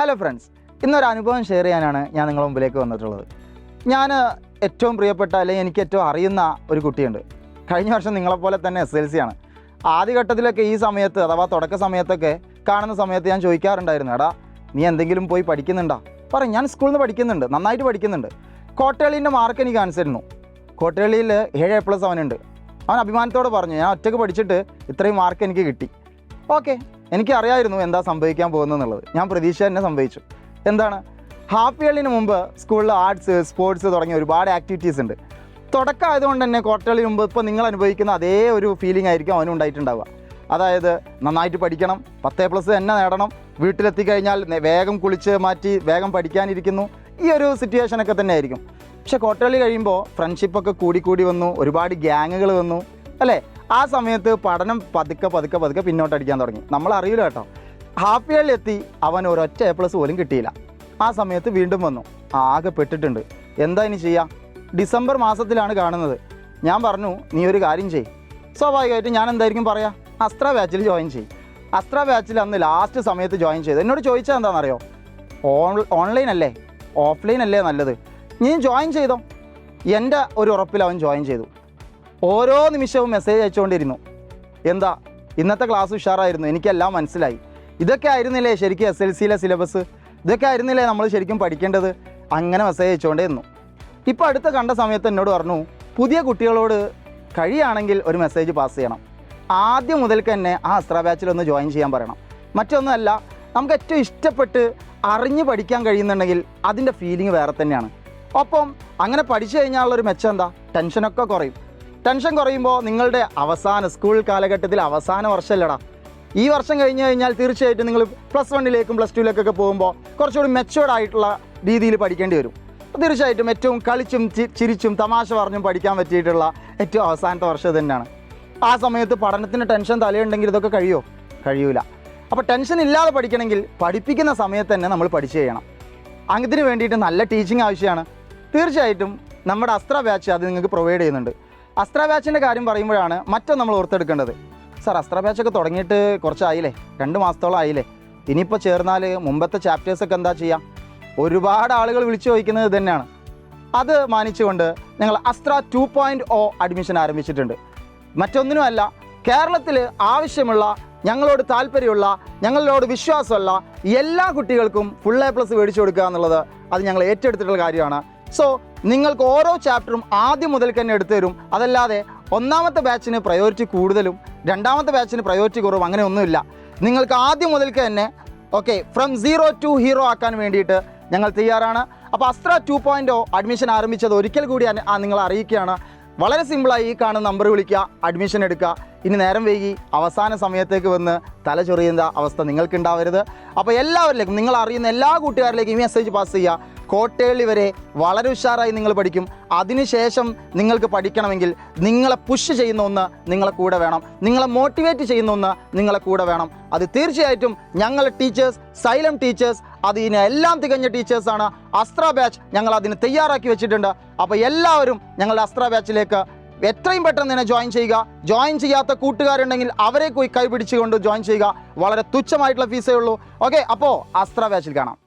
Hello friends, ഇന്നൊരു അനുഭവം share ചെയ്യാനാണ് ഞാൻ നിങ്ങളുടെ മുമ്പിലേക്ക് വന്നിട്ടുള്ളത്. ഞാൻ ഏറ്റവും പ്രിയപ്പെട്ട അല്ലെങ്കിൽ എനിക്ക് ഏറ്റവും അറിയുന്ന ഒരു കുട്ടിയുണ്ട്. കഴിഞ്ഞ വർഷം നിങ്ങളെപ്പോലെ തന്നെ SLC ആണ്. ആദ്യഘട്ടത്തിലൊക്കെ ഈ സമയത്ത് അഥവാ തുടക്ക സമയത്തൊക്കെ കാണുന്ന സമയത്ത് ഞാൻ ചോദിക്കാറുണ്ടായിരുന്നു, എടാ നീ എന്തെങ്കിലും പോയി പഠിക്കുന്നുണ്ടോ? പറയും, ഞാൻ സ്കൂളിൽ നിന്ന് പഠിക്കുന്നുണ്ട്, നന്നായിട്ട് പഠിക്കുന്നുണ്ട്. കോട്ടയള്ളീൻ്റെ മാർക്ക് എനിക്ക് കാണിച്ചിരുന്നു. കോട്ടയള്ളിയിൽ 7A+ അവനുണ്ട്. അവൻ അഭിമാനത്തോടെ പറഞ്ഞു, ഞാൻ ഒറ്റയ്ക്ക് പഠിച്ചിട്ട് ഇത്രയും മാർക്ക് എനിക്ക് കിട്ടി. ഓക്കെ, എനിക്കറിയായിരുന്നു എന്താ സംഭവിക്കാൻ പോകുന്നതെന്നുള്ളത്. ഞാൻ പ്രതീക്ഷ തന്നെ സംഭവിച്ചു. എന്താണ്, ഹാഫ് ഇയർലിന് മുമ്പ് സ്കൂളിൽ ആർട്സ്, സ്പോർട്സ് തുടങ്ങിയ ഒരുപാട് ആക്ടിവിറ്റീസ് ഉണ്ട്. തുടക്കം ആയതുകൊണ്ട് തന്നെ ക്വാർട്ടറിന് മുമ്പ് ഇപ്പോൾ നിങ്ങൾ അനുഭവിക്കുന്ന അതേ ഒരു ഫീലിംഗ് ആയിരിക്കും അവനും ഉണ്ടായിട്ടുണ്ടാവുക. അതായത് നന്നായിട്ട് പഠിക്കണം, 10A+ തന്നെ നേടണം, വീട്ടിലെത്തിക്കഴിഞ്ഞാൽ വേഗം കുളിച്ച് മാറ്റി വേഗം പഠിക്കാനിരിക്കുന്നു, ഈ ഒരു സിറ്റുവേഷനൊക്കെ തന്നെ ആയിരിക്കും. പക്ഷേ ക്വാർട്ടറിൽ കഴിയുമ്പോൾ ഫ്രണ്ട്ഷിപ്പൊക്കെ കൂടി വന്നു, ഒരുപാട് ഗ്യാങ്ങുകൾ വന്നു അല്ലേ? ആ സമയത്ത് പഠനം പതുക്കെ പിന്നോട്ടടിക്കാൻ തുടങ്ങി. നമ്മളറിയില്ല കേട്ടോ. ഹാഫ് ഇയറിൽ എത്തി അവൻ ഒരൊറ്റ A+ പോലും കിട്ടിയില്ല. ആ സമയത്ത് വീണ്ടും വന്നു, ആകെ പെട്ടിട്ടുണ്ട്. എന്താ ഇനി ചെയ്യുക? ഡിസംബർ മാസത്തിലാണ് കാണുന്നത്. ഞാൻ പറഞ്ഞു, നീ ഒരു കാര്യം ചെയ്യ്. സ്വാഭാവികമായിട്ടും ഞാൻ എന്തായിരിക്കും പറയുക, അസ്ത്ര ബാച്ചിൽ ജോയിൻ ചെയ്യും. അസ്ത്ര ബാച്ചിൽ അന്ന് ലാസ്റ്റ് സമയത്ത് ജോയിൻ ചെയ്തു. എന്നോട് ചോദിച്ചാൽ എന്താണെന്നറിയോ, ഓൺലൈൻ അല്ലേ ഓഫ്ലൈൻ അല്ലേ നല്ലത്, നീ ജോയിൻ ചെയ്തോ? എൻ്റെ ഒരു ഉറപ്പിൽ അവൻ ജോയിൻ ചെയ്തു. ഓരോ നിമിഷവും മെസ്സേജ് അയച്ചുകൊണ്ടിരുന്നു. എന്താ ഇന്നത്തെ ക്ലാസ് ഉഷാറായിരുന്നു, എനിക്കെല്ലാം മനസ്സിലായി, ഇതൊക്കെ ആയിരുന്നില്ലേ ശരിക്കും SLCയിലെ സിലബസ്, ഇതൊക്കെ ആയിരുന്നില്ലേ നമ്മൾ ശരിക്കും പഠിക്കേണ്ടത്, അങ്ങനെ മെസ്സേജ് അയച്ചുകൊണ്ടേയിരുന്നു. ഇപ്പോൾ അടുത്ത കണ്ട സമയത്ത് എന്നോട് പറഞ്ഞു, പുതിയ കുട്ടികളോട് കഴിയുകയാണെങ്കിൽ ഒരു മെസ്സേജ് പാസ് ചെയ്യണം, ആദ്യം മുതൽക്ക് തന്നെ ആ അസ്ത്ര ബാച്ചിലൊന്ന് ജോയിൻ ചെയ്യാൻ പറയണം. മറ്റൊന്നുമല്ല, നമുക്ക് ഏറ്റവും ഇഷ്ടപ്പെട്ട് അറിഞ്ഞ് പഠിക്കാൻ കഴിയുന്നുണ്ടെങ്കിൽ അതിൻ്റെ ഫീലിംഗ് വേറെ തന്നെയാണ്. ഒപ്പം അങ്ങനെ പഠിച്ചു കഴിഞ്ഞാലുള്ളൊരു മെച്ചം എന്താ, ടെൻഷനൊക്കെ കുറയും. ടെൻഷൻ കുറയുമ്പോൾ നിങ്ങളുടെ അവസാന സ്കൂൾ കാലഘട്ടത്തിൽ അവസാന വർഷമല്ലടാ, ഈ വർഷം കഴിഞ്ഞ് കഴിഞ്ഞാൽ തീർച്ചയായിട്ടും നിങ്ങൾ +1ലേക്കും +2ലേക്കൊക്കെ പോകുമ്പോൾ കുറച്ചുകൂടി മെച്ചുവേർഡ് ആയിട്ടുള്ള രീതിയിൽ പഠിക്കേണ്ടി വരും. തീർച്ചയായിട്ടും ഏറ്റവും കളിച്ചും ചിരിച്ചും തമാശ പറഞ്ഞും പഠിക്കാൻ പറ്റിയിട്ടുള്ള ഏറ്റവും അവസാനത്തെ വർഷം തന്നെയാണ്. ആ സമയത്ത് പഠനത്തിന് ടെൻഷൻ തലയുണ്ടെങ്കിൽ ഇതൊക്കെ കഴിയൂല. അപ്പോൾ ടെൻഷൻ ഇല്ലാതെ പഠിക്കണമെങ്കിൽ പഠിപ്പിക്കുന്ന സമയത്ത് തന്നെ നമ്മൾ പഠിച്ചു ചെയ്യണം. അതിന് വേണ്ടിയിട്ട് നല്ല ടീച്ചിങ് ആവശ്യമാണ്. തീർച്ചയായിട്ടും നമ്മുടെ അസ്ത്ര ബാച്ച് അത് നിങ്ങൾക്ക് പ്രൊവൈഡ് ചെയ്യുന്നുണ്ട്. അസ്ത്ര ബാച്ചിൻ്റെ കാര്യം പറയുമ്പോഴാണ് മറ്റൊന്ന് നമ്മൾ ഓർത്തെടുക്കേണ്ടത്. സാർ, അസ്ത്ര ബാച്ചൊക്കെ തുടങ്ങിയിട്ട് കുറച്ചായില്ലേ, 2 മാസത്തോളം ആയില്ലേ, ഇനിയിപ്പോൾ ചേർന്നാൽ മുമ്പത്തെ ചാപ്റ്റേഴ്സൊക്കെ എന്താ ചെയ്യുക? ഒരുപാട് ആളുകൾ വിളിച്ചു ചോദിക്കുന്നത് ഇത് തന്നെയാണ്. അത് മാനിച്ചുകൊണ്ട് ഞങ്ങൾ അസ്ത്ര 2.0 അഡ്മിഷൻ ആരംഭിച്ചിട്ടുണ്ട്. മറ്റൊന്നിനുമല്ല, കേരളത്തിൽ ആവശ്യമുള്ള, ഞങ്ങളോട് താല്പര്യമുള്ള, ഞങ്ങളോട് വിശ്വാസമുള്ള എല്ലാ കുട്ടികൾക്കും ഫുൾ A+ മേടിച്ചു കൊടുക്കുക എന്നുള്ളത് അത് ഞങ്ങൾ ഏറ്റെടുത്തിട്ടുള്ള കാര്യമാണ്. സോ നിങ്ങൾക്ക് ഓരോ ചാപ്റ്ററും ആദ്യം മുതൽ തന്നെ എടുത്തു തരും. അതല്ലാതെ ഒന്നാമത്തെ ബാച്ചിന് പ്രയോറിറ്റി കൂടുതലും രണ്ടാമത്തെ ബാച്ചിന് പ്രയോറിറ്റി കുറവും അങ്ങനെ ഒന്നുമില്ല. നിങ്ങൾക്ക് ആദ്യം മുതൽക്ക് തന്നെ ഫ്രം 0 to hero ആക്കാൻ വേണ്ടിയിട്ട് ഞങ്ങൾ തയ്യാറാണ്. അപ്പോൾ അസ്ത്ര 2.0 അഡ്മിഷൻ ആരംഭിച്ചത് ഒരിക്കൽ കൂടി നിങ്ങൾ അറിയിക്കുകയാണ്. വളരെ സിമ്പിളായി ഈ കാണുന്ന നമ്പർ വിളിക്കുക, അഡ്മിഷൻ എടുക്കുക. ഇനി നേരം വൈകി അവസാന സമയത്തേക്ക് വന്ന് തല ചൊറിയുന്ന അവസ്ഥ നിങ്ങൾക്കുണ്ടാവരുത്. അപ്പോൾ എല്ലാവരിലേക്കും, നിങ്ങൾ അറിയുന്ന എല്ലാ കൂട്ടുകാരിലേക്കും ഈ മെസ്സേജ് പാസ് ചെയ്യുക. കോട്ടയള്ളി വരെ വളരെ ഉഷാറായി നിങ്ങൾ പഠിക്കും. അതിനുശേഷം നിങ്ങൾക്ക് പഠിക്കണമെങ്കിൽ നിങ്ങളെ പുഷ് ചെയ്യുന്ന ഒന്ന് നിങ്ങളെ കൂടെ വേണം, നിങ്ങളെ മോട്ടിവേറ്റ് ചെയ്യുന്ന ഒന്ന് നിങ്ങളെ കൂടെ വേണം. അത് തീർച്ചയായിട്ടും ഞങ്ങളുടെ ടീച്ചേഴ്സ്, സൈലം ടീച്ചേഴ്സ്, അതിനെല്ലാം തികഞ്ഞ ടീച്ചേഴ്സാണ്. അസ്ത്ര ബാച്ച് ഞങ്ങൾ അതിന് തയ്യാറാക്കി വെച്ചിട്ടുണ്ട്. അപ്പോൾ എല്ലാവരും ഞങ്ങളുടെ അസ്ത്ര ബാച്ചിലേക്ക് എത്രയും പെട്ടെന്ന് തന്നെ ജോയിൻ ചെയ്യുക. ജോയിൻ ചെയ്യാത്ത കൂട്ടുകാരുണ്ടെങ്കിൽ അവരെ പോയി കൈപിടിച്ചുകൊണ്ട് ജോയിൻ ചെയ്യുക. വളരെ തുച്ഛമായിട്ടുള്ള ഫീസേ ഉള്ളൂ. അപ്പോൾ അസ്ത്ര ബാച്ചിൽ കാണാം.